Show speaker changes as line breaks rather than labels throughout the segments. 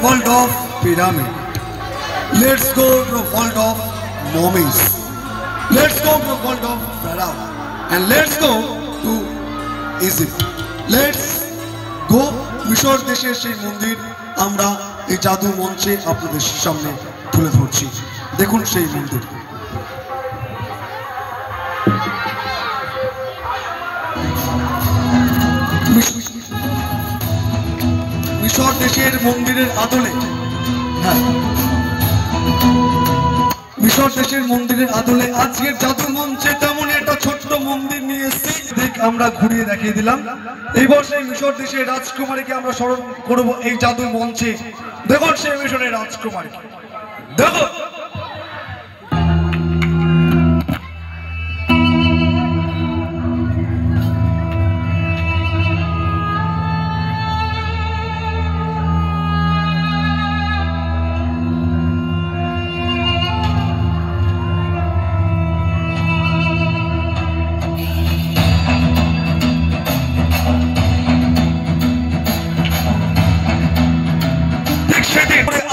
world of pyramid. Let's go to the world of mummies. Let's go to the world of Pharaoh. And let's go to Egypt. Let's go মিশর দেশের সেই মন্দির আমরা এই জাদু মঞ্চে আপনাদের সামনে তুলে ধরছি। দেখুন সেই মন্দির। মিশর দেশের মন্দিরের আদলে, হ্যাঁ, মিশর দেশের মন্দিরের আদলে আজকের জাদু মঞ্চে তেমন একটা ছোট্ট মন্দির নিয়ে এসেছি। আমরা ঘুরিয়ে দেখিয়ে দিলাম। এইবার সেই মিশর দেশের রাজকুমারীকে আমরা স্মরণ করব এই জাদু মঞ্চে। দেখুন সেই মিশরের রাজকুমারী, দেখুন।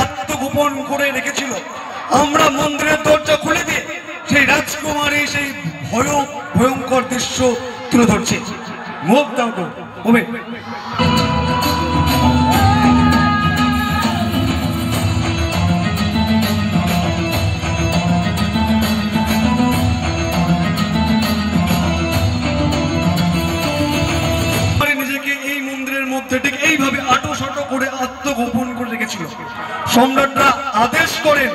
আত্মগোপন করে রেখেছিল। আমরা মন্দিরের দরজা খুলে দিয়ে সেই রাজকুমারী সেই ভয়ঙ্কর দৃশ্য তুলে ধরছে। মুখ দাও তো ওবে। নিজেকে এই মন্দিরের মধ্যে ঠিক এইভাবে আটোসাটো করে আত্মগোপন করে রেখেছিল। সম্রাটরা আদেশ করেন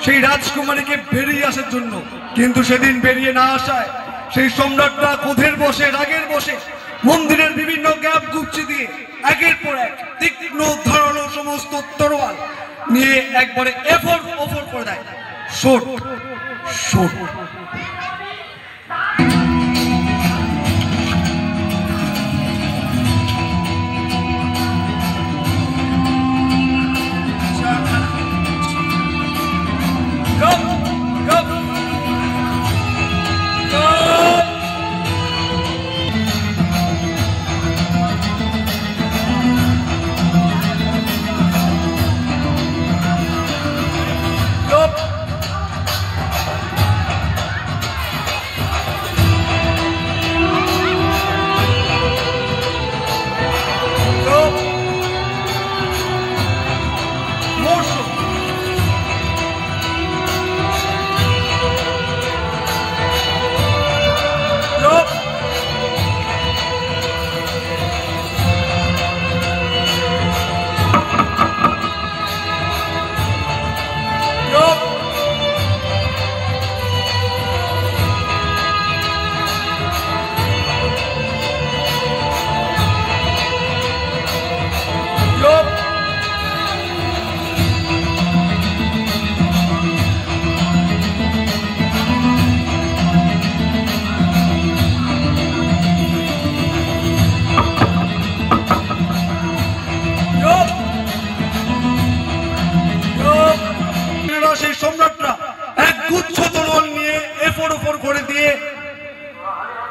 সেই রাজকুমারীকে বেরিয়ে আসার জন্য, কিন্তু সেদিন বেরিয়ে না আসায় সেই সম্রাটরা ক্রোধের বশে, রাগের বশে মন্দিরের বিভিন্ন গ্যাপ গুচ্ছি দিয়ে একের পর এক তীক্ষ্ণ ধারালো সমস্ত তরোয়াল নিয়ে একবারে এফোর করে দেয়। শোট শোট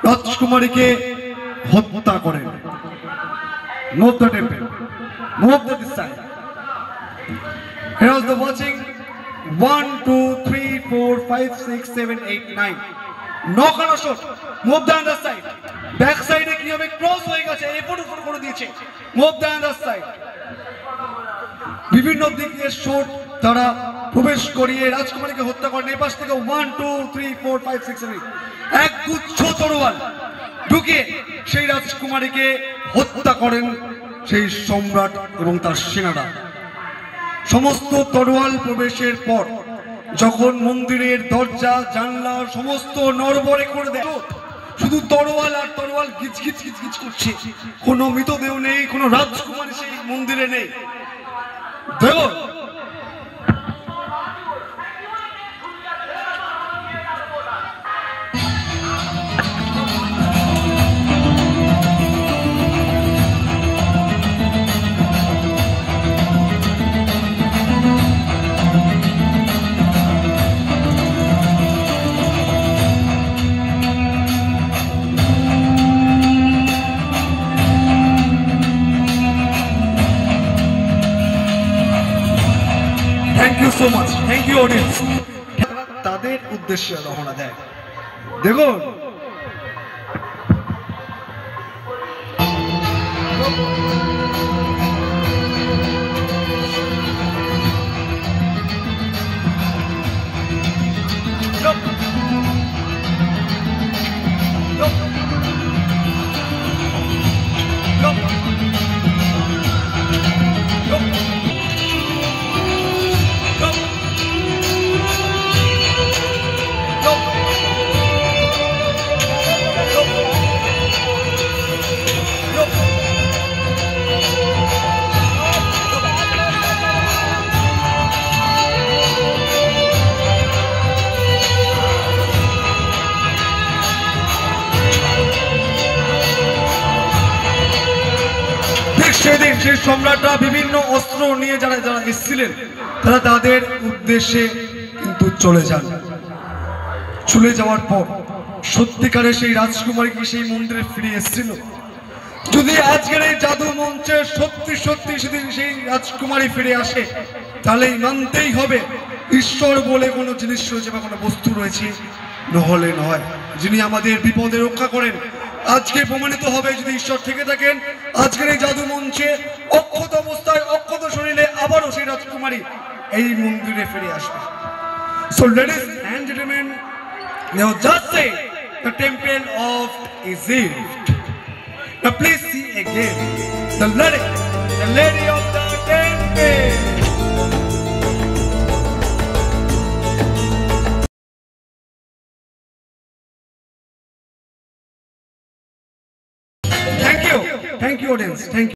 রাজকুমারীকে হত্যা করেন। Move the temple. Move the this side. Here is the watching. 1, 2, 3, 4, 5, 6, 7, 8, 9. Knock on a shot. Move the other side. Back side e kiভাবে ক্রস হয়ে গেছে, এফোর করে দিয়েছে। Move the other side. বিভিন্ন দিক দিয়ে শট তারা প্রবেশ করিয়ে রাজকুমারীকে হত্যা করেন। এই পাশ থেকে 1, 2, 3, 4, 5, 6, 7, 8 এক গুচ্ছ তরোয়াল ঢুকে সেই রাজকুমারীকে হত্যা করেন সেই সম্রাট এবং তার সেনারা। সমস্ত তরোয়াল প্রবেশের পর যখন মন্দিরের দরজা জানলা সমস্ত নড়বড়ে করে দেয়, শুধু তরোয়াল আর তরোয়াল গিজগিজ করছে। কোনো মৃতদেহ নেই, কোনো রাজকুমারী সেই মন্দিরে নেই। দেখো so much, thank you audience. তাদের উদ্দেশ্যে রওনা দেয়। দেখুন সেদিন সেই সম্রাটরা বিভিন্ন অস্ত্র নিয়ে যারা যারা এসেছিলেন তারা তাদের উদ্দেশ্যে কিন্তু চলে যান। চলে যাওয়ার পর সত্যিকারে সেই রাজকুমারী কি সেই মন্দিরে ফিরে এসেছিল? যদি আজকের এই জাদু মঞ্চে সত্যি সত্যি সেদিন সেই রাজকুমারী ফিরে আসে, তাহলে মানতেই হবে ঈশ্বর বলে কোনো জিনিস রয়েছে বা কোনো বস্তু রয়েছে, নহলে নয়। যিনি আমাদের বিপদে রক্ষা করেন, আজকে প্রমাণিত হবে যদি ঈশ্বর থেকে থাকেন। আজকের এই জাদু মঞ্চে অক্ষত অবস্থায় অক্ষত শরীরে আবারও সেই রাজকুমারী এই মন্দিরে ফিরে আসবে। So ladies and gentlemen, now just say the temple of Egypt. Now please see again the lady of the temple. Thank you audience, thank you.